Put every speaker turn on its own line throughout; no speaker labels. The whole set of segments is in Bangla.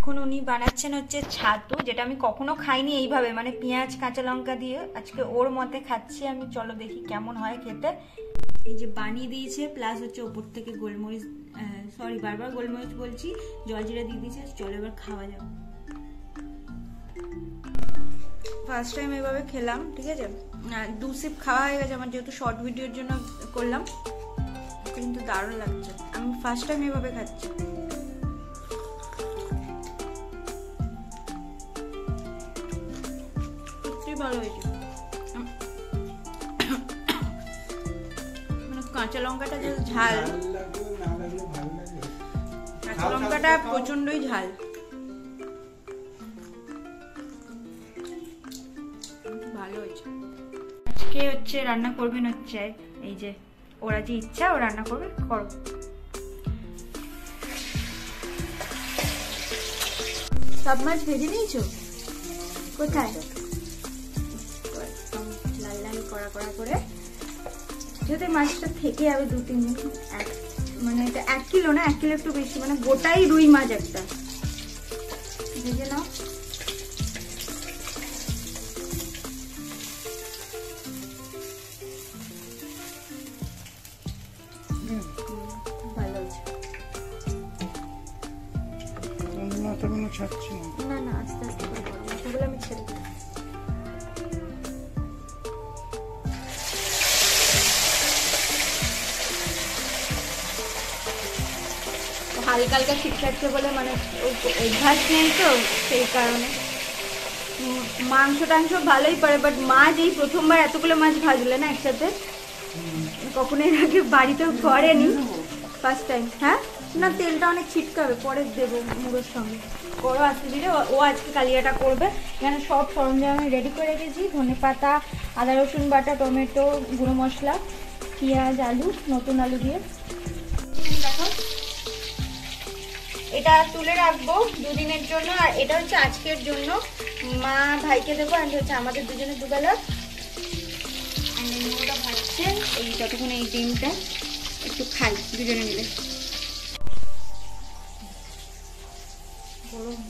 এখন উনি বানাচ্ছেন হচ্ছে ছাতু, যেটা আমি কখনো খাইনি এইভাবে, মানে পেঁয়াজ কাঁচা লঙ্কা দিয়ে। আজকে ওর মতে খাচ্ছি আমি, চলো দেখি কেমন হয় খেতে। এই যে বানিয়ে দিয়েছে, প্লাস হচ্ছে ওপর থেকে গোলমরিচ, সরি বারবার গোলমরিচ বলছি, জলজিরা দিয়ে দিয়েছে। চলো এবার খাওয়া যাবে। ফার্স্ট টাইম এভাবে খেলাম, ঠিক আছে। 2 সিপ খাওয়া হয়ে গেছে আমার, যেহেতু শর্ট ভিডিওর জন্য করলাম, কিন্তু দারুণ লাগছে। আমি ফার্স্ট টাইম এভাবে খাচ্ছি। ভালো হয়েছে, মানে কাঁচা লঙ্কাটা যে ঝাল, কাঁচা লঙ্কাটা প্রচন্ডই ঝাল। ভালো হয়েছে। আজকে হচ্ছে রান্না করবেন হচ্ছে এই যে, ওরা যে ইচ্ছা ও রান্না করবে, করো। সব মাছ ভেজে নিয়েছো? কোথায়? লাল লাল কড়া কড়া করে, যদি মাছটা থেকে যাবে 2-3 দিন, মানে এটা 1 কিলো না, 1 কিলো একটু বেশি, মানে গোটাই রুই মাছ একটা ভেজে নাও। ভালো হয়েছে। না না, আস্তে আস্তে করে করো, মাথাগুলো আমি ছেড়ে দিই। হালকা হালকা শিখাচ্ছে বলে, মানে অভ্যাস নেই তো, সেই কারণে। মাংস টাংস ভালোই পারে, বাট মাছ এই প্রথমবার এতগুলো মাছ ভাজলে না একসাথে, কখনো এর আগে বাড়িতেও করেনি, ফার্স্ট টাইম। হ্যাঁ না, তেলটা অনেক ছিটকাবে, পরে দেবো মুড়োর সঙ্গে। করো আস্তে ধীরে। ও আজকে কালিয়াটা করবে। এখানে সব সরঞ্জাম আমি রেডি করে রেখেছি, ধনে পাতা, আদা রসুন বাটা, টমেটো, গুঁড়ো মশলা, পেঁয়াজ, আলু, নতুন আলু দিয়ে। দেখো, এটা তুলে রাখবো 2 দিনের জন্য, আর এটা হচ্ছে আজকের জন্য। মা ভাইকে দেবো, আর হচ্ছে আমাদের দুজনের দুবেলা। ওটা ভাজছে, এই ততক্ষণ এই ডিমটা একটু খাই দুজনে মিলে। গরম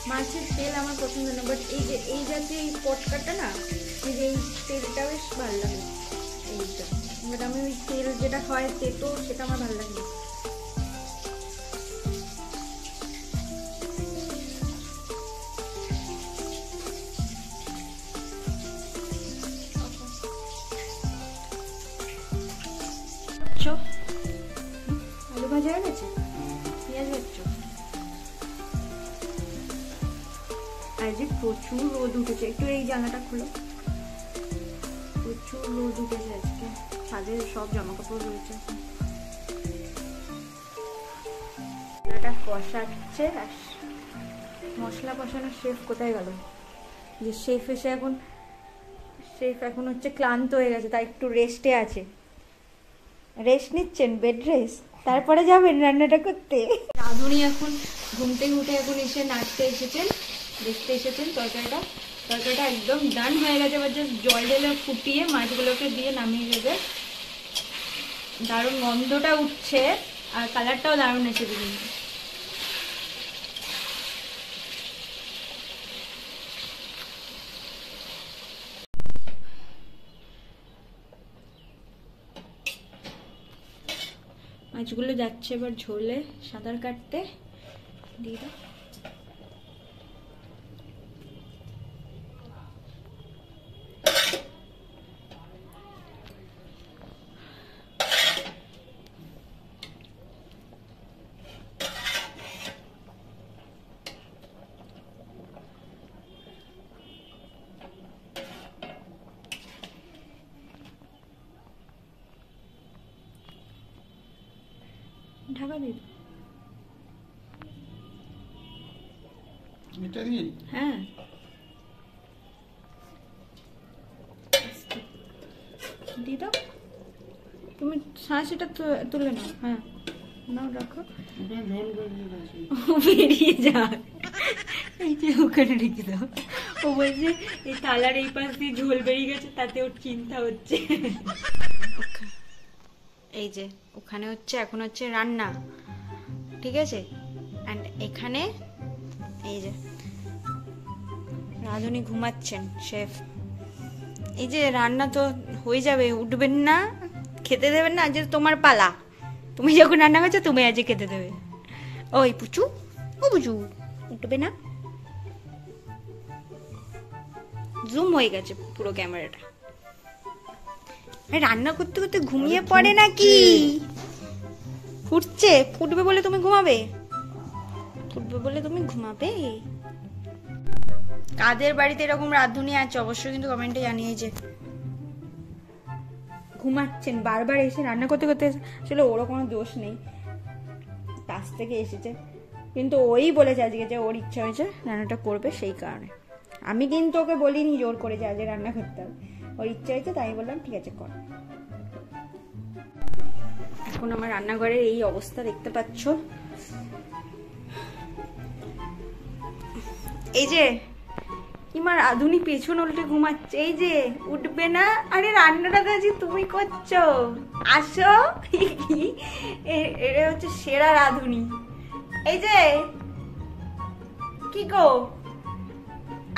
মাছের তেল আমার পছন্দ না, বাট এই যে এই জাতীয় এই পটকাটা না, এই যে এই তেলটা বেশ ভালো লাগে এইটা, বাট আমি ওই তেল যেটা হয় তেতো, সেটা আমার ভালো লাগে না। আলু ভাজা হয়ে গেছে, পেঁয়াজ ভাজছো। আজকে প্রচুর রোদ উঠেছে, একটু এই জানলাটা খুলো। প্রচুর রোদ উঠেছে আজকে, ছাদে সব জামা কাপড় রয়েছে। মশলাটা কষাচ্ছে, আর মশলা কষানোর শেফ কোথায় গেল? যে শেফ এসে এখন হচ্ছে ক্লান্ত হয়ে গেছে, তাই একটু রেস্টে আছে, রেস্ট নিচ্ছেন, বেড রেস্ট। তারপরে যাবেন রান্নাটা করতে। রাঁধুনি এখন ঘুম থেকে উঠে এখন এসে নাড়তে এসেছেন, দেখতে এসেছেন। তরকারিটা একদম ডান হয়ে গেছে, এবার জাস্ট জল ঢেলে ফুটিয়ে মাছগুলোকে দিয়ে নামিয়ে দেবে। দারুণ গন্ধটা উঠছে, আর কালারটাও দারুণ এসেছে কিন্তু। মাছগুলো যাচ্ছে এবার ঝোলে সাঁতার কাটতে, দিয়ে দাও। ঢাকা দিই, হ্যাঁ দিয়ে দাও। তুমি শ্বাস এটা তুলে নাও, হ্যাঁ নাও রাখো, বেরিয়ে যাক। এই যে ওখানে রেখে দাও। ও বলছে এই থালার এই পাশ দিয়ে ঝোল বেরিয়ে গেছে, তাতে ওর চিন্তা হচ্ছে। এই যে ওখানে হচ্ছে এখন হচ্ছে রান্না, ঠিক আছে। অ্যান্ড এখানে এই যে রাঁধুনি ঘুমাচ্ছেন, শেফ। এই যে রান্না তো হয়ে যাবে, উঠবেন না, খেতে দেবেন না, আজ তোমার পালা। তুমি যখন রান্না করছো তুমি আজ খেতে দেবে। ওই পুচু, ও পুচু, উঠবে না। জুম হয়ে গেছে পুরো ক্যামেরাটা। রান্না করতে করতে ঘুমিয়ে পড়ে নাকি? ফুটছে, ফুটবে বলে তুমি ঘুমাবে? ফুটবে বলে তুমি ঘুমাবে? কাদের বাড়িতে এরকম রাঁধুনি আছে অবশ্যই কিন্তু কমেন্টে জানিয়ে। যে ঘুমাচ্ছেন বারবার এসে রান্না করতে করতে, আসলে ওরও কোনো দোষ নেই, কাজ থেকে এসেছে, কিন্তু ওই বলেছে আজকে যে ওর ইচ্ছা হয়েছে রান্নাটা করবে, সেই কারণে। আমি কিন্তু ওকে বলিনি জোর করে যে আজকে রান্না করতে হবে, ওর ইচ্ছা হয়েছে তাই বললাম ঠিক আছে কর। এখন আমার রান্নাঘরের এই অবস্থা দেখতে পাচ্ছ। এই যে ইমার রাঁধুনি পেছন উল্টে ঘুমাচ্ছে, এই যে উঠবে না। আরে রান্নাটা তো আজকে তুমি করছো, আসো। এটা হচ্ছে সেরা রাঁধুনি। এই যে কি গো,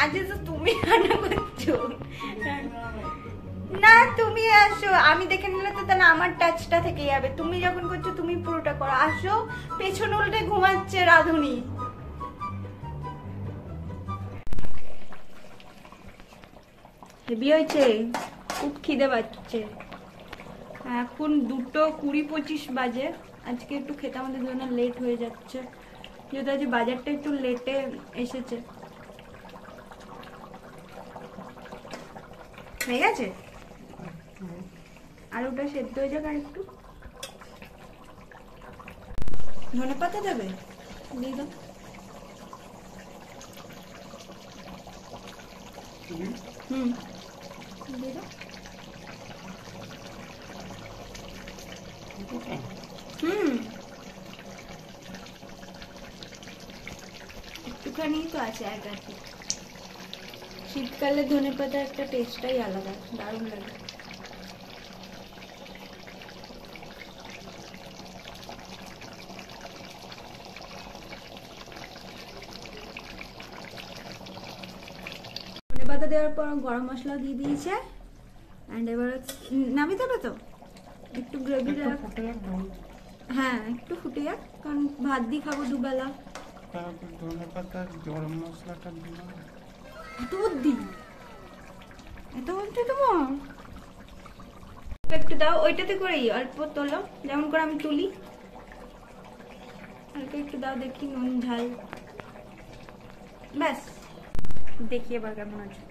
আজকে তো তুমি রান্না করছো না, তুমি আসো, আমি দেখে নিলে তো তাহলে আমার টাচটা থেকে যাবে। তুমি যখন করছো তুমি পুরোটা করো, আসো। পেছন উল্টে ঘুমাচ্ছে রাঁধুনি। হেভি হয়েছে, খুব খিদে পাচ্ছে। এখন 2:20-25 বাজে। আজকে একটু খেতে আমাদের জন্য লেট হয়ে যাচ্ছে, যেহেতু আজ বাজারটা একটু লেটে এসেছে। হয়ে গেছে, আর ওটা সেদ্ধ হয়ে যাক। আর একটু ধনে পাতা দেবে, দিয়ে দাও। হুম, দিয়ে দাও। হুম, একটুখানি তো আছে, এক আছে। শীতকালে ধনে পাতা একটা টেস্টটাই আলাদা, দারুণ লাগে। ধনে পাতা দেওয়ার পর গরম মশলা দিয়ে দিয়েছে। অ্যান্ড এবার নামিয়ে দেবে তো, একটু গ্রেভি দেওয়া। হ্যাঁ একটু ফুটে যাক, কারণ ভাত দিয়ে খাবো দুবেলা।
ধনে পাতা গরম মশলাটা দিলাম।
এত বুদ্ধি, এত বুদ্ধি তোমার। একটু দাও, ওইটাতে করেই অল্প তোলো, যেমন করে আমি তুলি। হালকা একটু দাও, দেখি নুন ঝাল, ব্যাস। দেখি এবার কেমন আছে।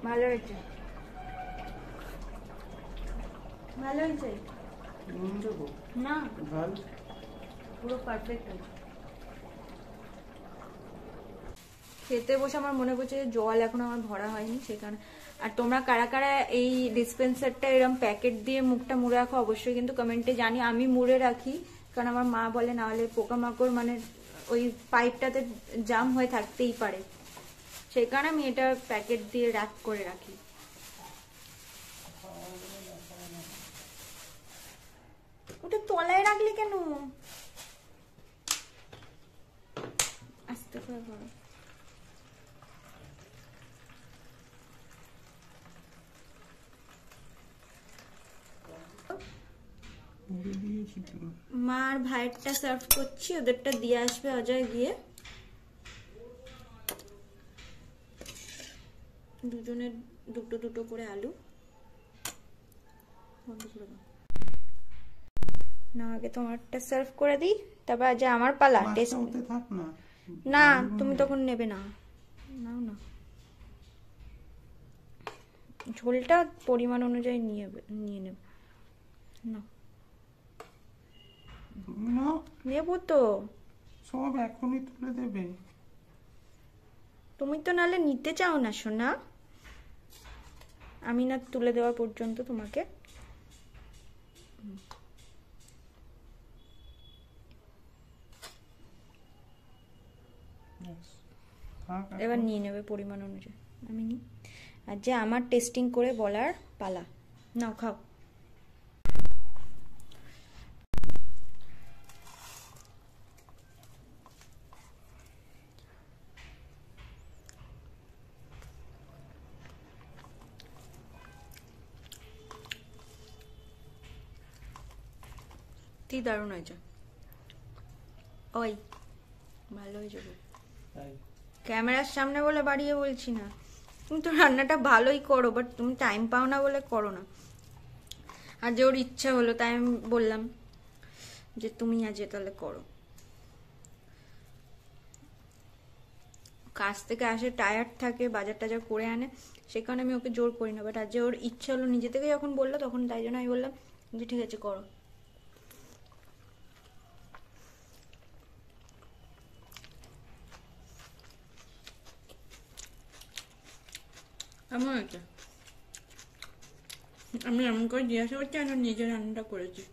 ভালো হয়েছে, ভালো হয়েছে। না পুরো পারফেক্ট হয়েছে। খেতে বসে আমার মনে পড়ছে যে জল এখন আমার ভরা হয়নি, সেই কারণে। আর তোমরা কারা কারা এই ডিসপেন্সারটা এরকম প্যাকেট দিয়ে মুখটা মুড়ে রাখো অবশ্যই কিন্তু কমেন্টে জানি। আমি মুড়ে রাখি, কারণ আমার মা বলে না হলে পোকামাকড় মানে ওই পাইপটাতে জাম হয়ে থাকতেই পারে, সেই কারণে আমি এটা প্যাকেট দিয়ে র্যাপ করে রাখি। ওটা তলায় রাখলে কেন? আস্তে করে করো। মার ভাইয়েরটা সার্ভ করছি, ওদেরটা দিয়ে আসবে অজয় গিয়ে। দুজনের দুটো দুটো করে আলু। না আগে তোমারটা সার্ভ করে দিই, তারপর আজ আমার পালা। টেস্ট না, তুমি তখন নেবে না, নাও না। ঝোলটা পরিমাণ অনুযায়ী নিয়ে নেব না। নেবো তো,
সব এখনই তুলে দেবে।
তুমি তো নাহলে নিতে চাও না সোনা, আমি না তুলে দেওয়া পর্যন্ত তোমাকে। এবার নিয়ে নেবে পরিমাণ অনুযায়ী, আমি নিই। আর যে আমার টেস্টিং করে বলার পালা, নাও খাও। কি দারুণ হয়েছে, ওই ভালো হয়েছে। ক্যামেরার সামনে বলে বাড়িয়ে বলছি না, তুমি তো রান্নাটা ভালোই করো, বাট তুমি টাইম পাও না বলে করো না। আর যে ওর ইচ্ছা হলো তাই আমি বললাম যে তুমি আজ তাহলে করো। কাজ থেকে আসে টায়ার্ড থাকে, বাজার টাজার করে আনে, সে কারণে আমি ওকে জোর করি না। বাট আজ যে ওর ইচ্ছা হলো নিজে থেকে যখন বললো, তখন তাই জন্য আমি বললাম যে ঠিক আছে করো। এমন হয়েছে, আমি এমন করে জিজ্ঞাসা করছি আর নিজে রান্নাটা করেছি।